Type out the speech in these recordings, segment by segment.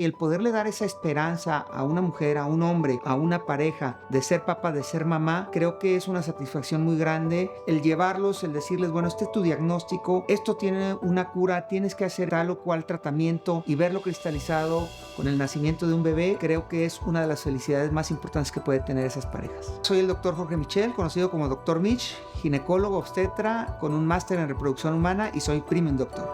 Y el poderle dar esa esperanza a una mujer, a un hombre, a una pareja, de ser papá, de ser mamá, creo que es una satisfacción muy grande. El llevarlos, el decirles, bueno, este es tu diagnóstico, esto tiene una cura, tienes que hacer tal o cual tratamiento y verlo cristalizado con el nacimiento de un bebé, creo que es una de las felicidades más importantes que puede tener esas parejas. Soy el doctor Jorge Michel, conocido como Dr. Mitch, ginecólogo obstetra con un máster en reproducción humana y soy premium doctor.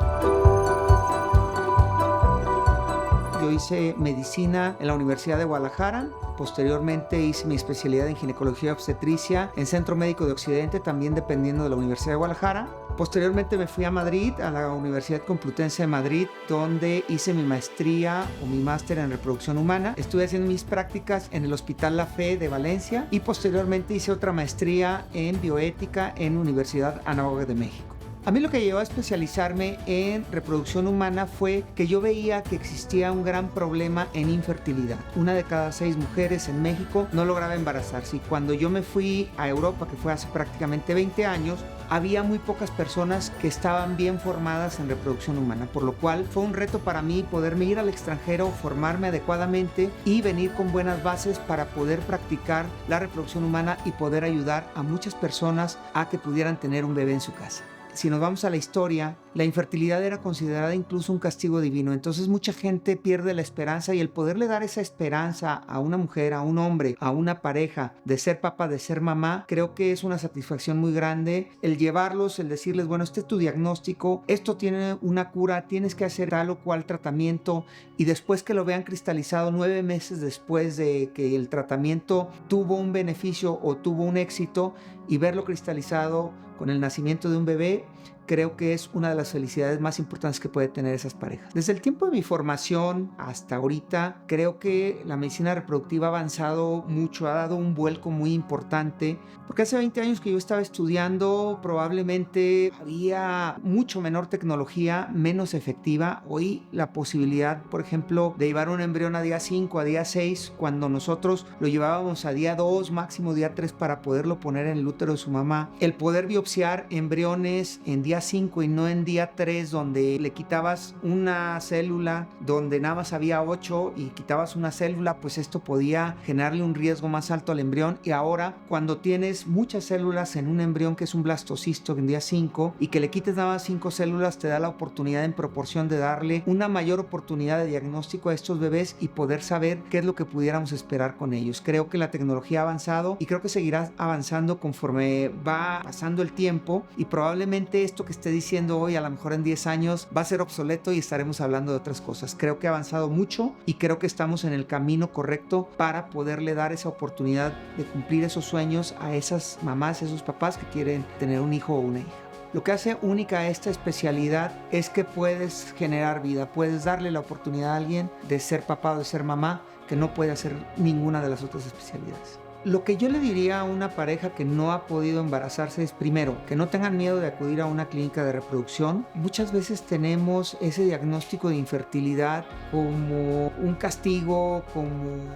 Yo hice medicina en la Universidad de Guadalajara. Posteriormente hice mi especialidad en ginecología obstetricia en Centro Médico de Occidente, también dependiendo de la Universidad de Guadalajara. Posteriormente me fui a Madrid, a la Universidad Complutense de Madrid, donde hice mi maestría o mi máster en reproducción humana. Estuve haciendo mis prácticas en el Hospital La Fe de Valencia y posteriormente hice otra maestría en bioética en Universidad Anáhuac de México. A mí lo que llevó a especializarme en reproducción humana fue que yo veía que existía un gran problema en infertilidad. 1 de cada 6 mujeres en México no lograba embarazarse. Y cuando yo me fui a Europa, que fue hace prácticamente 20 años, había muy pocas personas que estaban bien formadas en reproducción humana, por lo cual fue un reto para mí poderme ir al extranjero, formarme adecuadamente y venir con buenas bases para poder practicar la reproducción humana y poder ayudar a muchas personas a que pudieran tener un bebé en su casa. Si nos vamos a la historia, la infertilidad era considerada incluso un castigo divino. Entonces mucha gente pierde la esperanza y el poderle dar esa esperanza a una mujer, a un hombre, a una pareja, de ser papá, de ser mamá, creo que es una satisfacción muy grande. El llevarlos, el decirles, bueno, este es tu diagnóstico, esto tiene una cura, tienes que hacer tal o cual tratamiento y después que lo vean cristalizado 9 meses después de que el tratamiento tuvo un beneficio o tuvo un éxito y verlo cristalizado con el nacimiento de un bebé, creo que es una de las felicidades más importantes que puede tener esas parejas. Desde el tiempo de mi formación hasta ahorita, creo que la medicina reproductiva ha avanzado mucho, ha dado un vuelco muy importante, porque hace 20 años que yo estaba estudiando, probablemente había mucho menor tecnología, menos efectiva. Hoy la posibilidad, por ejemplo, de llevar un embrión a día 5, a día 6, cuando nosotros lo llevábamos a día 2, máximo día 3 para poderlo poner en el útero de su mamá, el poder biopsiar embriones en día 5 y no en día 3, donde le quitabas una célula, donde nada más había 8 y quitabas una célula, pues esto podía generarle un riesgo más alto al embrión. Y ahora, cuando tienes muchas células en un embrión que es un blastocisto en día 5 y que le quites nada más 5 células, te da la oportunidad en proporción de darle una mayor oportunidad de diagnóstico a estos bebés y poder saber qué es lo que pudiéramos esperar con ellos. Creo que la tecnología ha avanzado y creo que seguirá avanzando conforme va pasando el tiempo, y probablemente esto que esté diciendo hoy a lo mejor en 10 años va a ser obsoleto y estaremos hablando de otras cosas. Creo que ha avanzado mucho y creo que estamos en el camino correcto para poderle dar esa oportunidad de cumplir esos sueños a esas mamás, esos papás que quieren tener un hijo o una hija. Lo que hace única esta especialidad es que puedes generar vida, puedes darle la oportunidad a alguien de ser papá o de ser mamá que no puede hacer ninguna de las otras especialidades. Lo que yo le diría a una pareja que no ha podido embarazarse es, primero, que no tengan miedo de acudir a una clínica de reproducción. Muchas veces tenemos ese diagnóstico de infertilidad como un castigo, como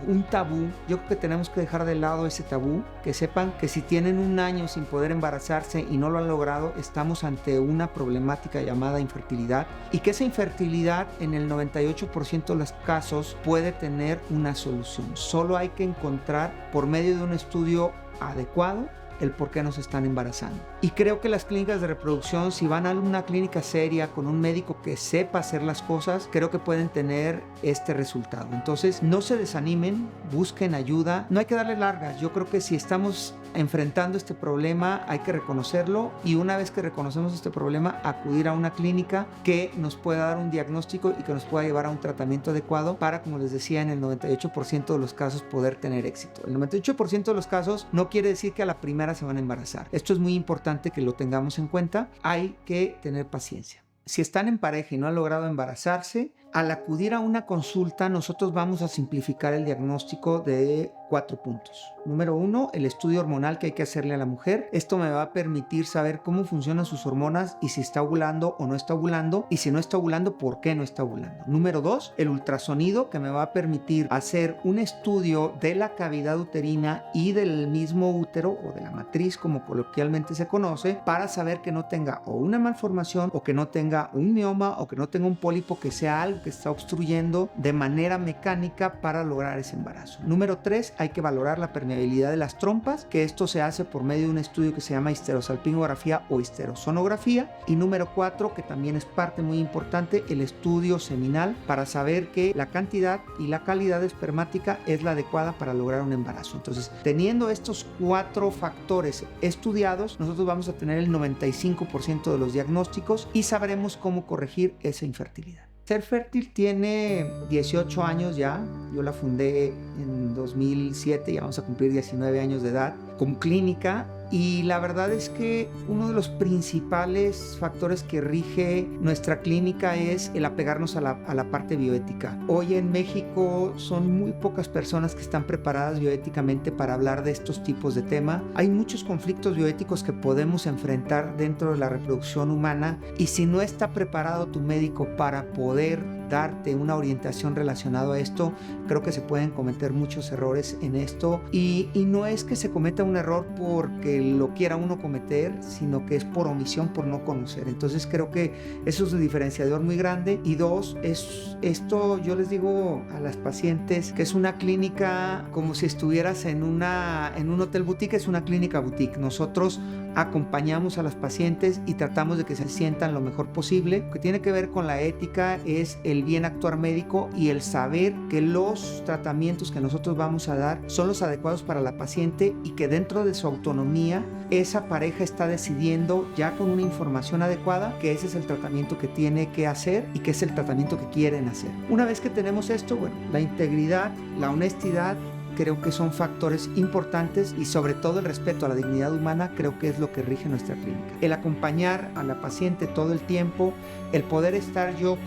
un tabú. Yo creo que tenemos que dejar de lado ese tabú, que sepan que si tienen 1 año sin poder embarazarse y no lo han logrado, estamos ante una problemática llamada infertilidad, y que esa infertilidad en el 98% de los casos puede tener una solución. Solo hay que encontrar por medio de un estudio adecuado el por qué nos están embarazando. Y creo que las clínicas de reproducción, si van a una clínica seria con un médico que sepa hacer las cosas, creo que pueden tener este resultado. Entonces, no se desanimen, busquen ayuda. No hay que darle largas. Yo creo que si estamos enfrentando este problema, hay que reconocerlo, y una vez que reconocemos este problema, acudir a una clínica que nos pueda dar un diagnóstico y que nos pueda llevar a un tratamiento adecuado para, como les decía, en el 98% de los casos poder tener éxito. El 98% de los casos no quiere decir que a la primera se van a embarazar. Esto es muy importante que lo tengamos en cuenta. Hay que tener paciencia. Si están en pareja y no han logrado embarazarse, al acudir a una consulta nosotros vamos a simplificar el diagnóstico de 4 puntos. Número 1, el estudio hormonal que hay que hacerle a la mujer. Esto me va a permitir saber cómo funcionan sus hormonas y si está ovulando o no está ovulando, y si no está ovulando, por qué no está ovulando. Número 2, el ultrasonido que me va a permitir hacer un estudio de la cavidad uterina y del mismo útero o de la matriz, como coloquialmente se conoce, para saber que no tenga o una malformación o que no tenga un mioma o que no tenga un pólipo, que sea algo que está obstruyendo de manera mecánica para lograr ese embarazo. Número 3, hay que valorar la permeabilidad de las trompas, que esto se hace por medio de un estudio que se llama histerosalpingografía o histerosonografía. Y número 4, que también es parte muy importante, el estudio seminal, para saber que la cantidad y la calidad espermática es la adecuada para lograr un embarazo. Entonces, teniendo estos 4 factores estudiados, nosotros vamos a tener el 95% de los diagnósticos y sabremos cómo corregir esa infertilidad. Ser Fértil tiene 18 años ya. Yo la fundé en 2007, ya vamos a cumplir 19 años de edad, como clínica. Y la verdad es que uno de los principales factores que rige nuestra clínica es el apegarnos a la parte bioética. Hoy en México son muy pocas personas que están preparadas bioéticamente para hablar de estos tipos de tema. Hay muchos conflictos bioéticos que podemos enfrentar dentro de la reproducción humana, y si no está preparado tu médico para poder darte una orientación relacionada a esto, creo que se pueden cometer muchos errores en esto, y no es que se cometa un error porque lo quiera uno cometer, sino que es por omisión, por no conocer. Entonces creo que eso es un diferenciador muy grande. Y 2, es esto, yo les digo a las pacientes que es una clínica como si estuvieras en un hotel boutique. Es una clínica boutique. Nosotros acompañamos a las pacientes y tratamos de que se sientan lo mejor posible. Lo que tiene que ver con la ética es el bien actuar médico y el saber que los tratamientos que nosotros vamos a dar son los adecuados para la paciente, y que dentro de su autonomía esa pareja está decidiendo ya con una información adecuada que ese es el tratamiento que tiene que hacer y que es el tratamiento que quieren hacer. Una vez que tenemos esto, bueno, la integridad, la honestidad, creo que son factores importantes, y sobre todo el respeto a la dignidad humana creo que es lo que rige nuestra clínica. El acompañar a la paciente todo el tiempo, el poder estar yo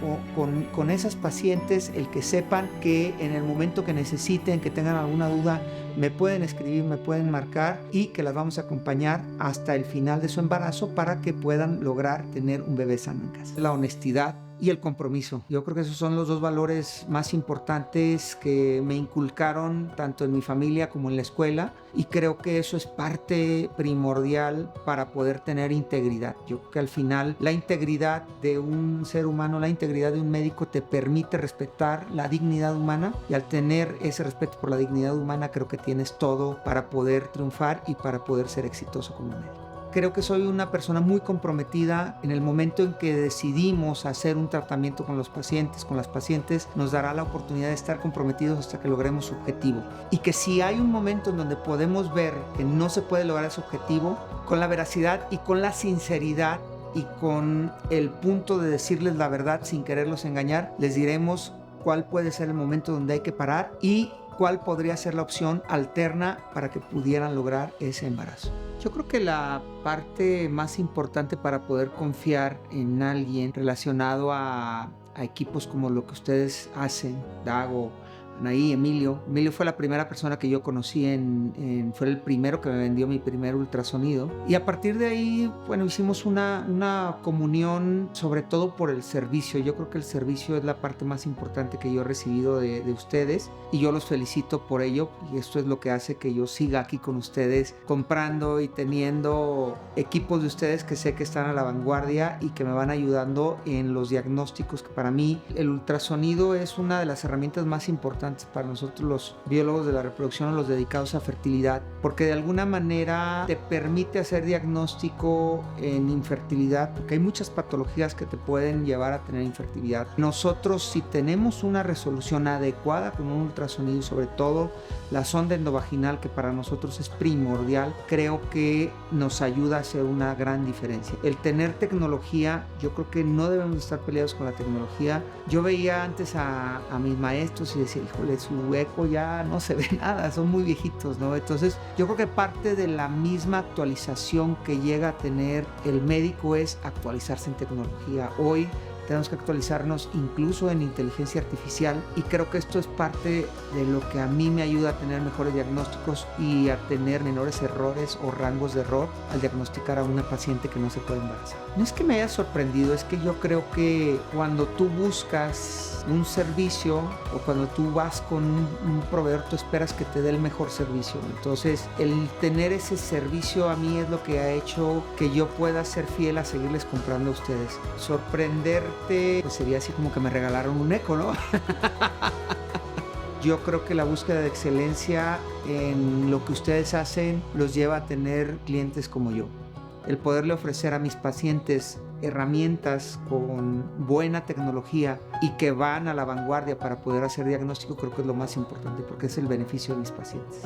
con esas pacientes, el que sepan que en el momento que necesiten, que tengan alguna duda, me pueden escribir, me pueden marcar, y que las vamos a acompañar hasta el final de su embarazo para que puedan lograr tener un bebé sano en casa. La honestidad y el compromiso. Yo creo que esos son los 2 valores más importantes que me inculcaron tanto en mi familia como en la escuela, y creo que eso es parte primordial para poder tener integridad. Yo creo que al final la integridad de un ser humano, la integridad de un médico te permite respetar la dignidad humana, y al tener ese respeto por la dignidad humana creo que tienes todo para poder triunfar y para poder ser exitoso como médico. Creo que soy una persona muy comprometida. En el momento en que decidimos hacer un tratamiento con los pacientes, con las pacientes, nos dará la oportunidad de estar comprometidos hasta que logremos su objetivo. Y que si hay un momento en donde podemos ver que no se puede lograr ese objetivo, con la veracidad y con la sinceridad y con el punto de decirles la verdad sin quererlos engañar, les diremos cuál puede ser el momento donde hay que parar y cuál podría ser la opción alterna para que pudieran lograr ese embarazo. Yo creo que la parte más importante para poder confiar en alguien relacionado a equipos como lo que ustedes hacen, Dago, Anaí, Emilio fue la primera persona que yo conocí fue el primero que me vendió mi primer ultrasonido, y a partir de ahí, bueno, hicimos una comunión, sobre todo por el servicio. Yo creo que el servicio es la parte más importante que yo he recibido de ustedes, y yo los felicito por ello, y esto es lo que hace que yo siga aquí con ustedes, comprando y teniendo equipos de ustedes que sé que están a la vanguardia y que me van ayudando en los diagnósticos, que para mí el ultrasonido es una de las herramientas más importantes para nosotros los biólogos de la reproducción o los dedicados a fertilidad, porque de alguna manera te permite hacer diagnóstico en infertilidad, porque hay muchas patologías que te pueden llevar a tener infertilidad. Nosotros, si tenemos una resolución adecuada con un ultrasonido, sobre todo la sonda endovaginal, que para nosotros es primordial, creo que nos ayuda a hacer una gran diferencia. El tener tecnología, yo creo que no debemos estar peleados con la tecnología. Yo veía antes a mis maestros y decía, híjole, su eco ya no se ve nada, son muy viejitos, ¿no? Entonces yo creo que parte de la misma actualización que llega a tener el médico es actualizarse en tecnología. Hoy tenemos que actualizarnos incluso en inteligencia artificial, y creo que esto es parte de lo que a mí me ayuda a tener mejores diagnósticos y a tener menores errores o rangos de error al diagnosticar a una paciente que no se puede embarazar. No es que me haya sorprendido, es que yo creo que cuando tú buscas un servicio o cuando tú vas con un proveedor, tú esperas que te dé el mejor servicio. Entonces, el tener ese servicio a mí es lo que ha hecho que yo pueda ser fiel a seguirles comprando a ustedes. Sorprenderte, pues sería así como que me regalaron un eco, ¿no? Yo creo que la búsqueda de excelencia en lo que ustedes hacen los lleva a tener clientes como yo. El poderle ofrecer a mis pacientes herramientas con buena tecnología y que van a la vanguardia para poder hacer diagnóstico, creo que es lo más importante porque es el beneficio de mis pacientes.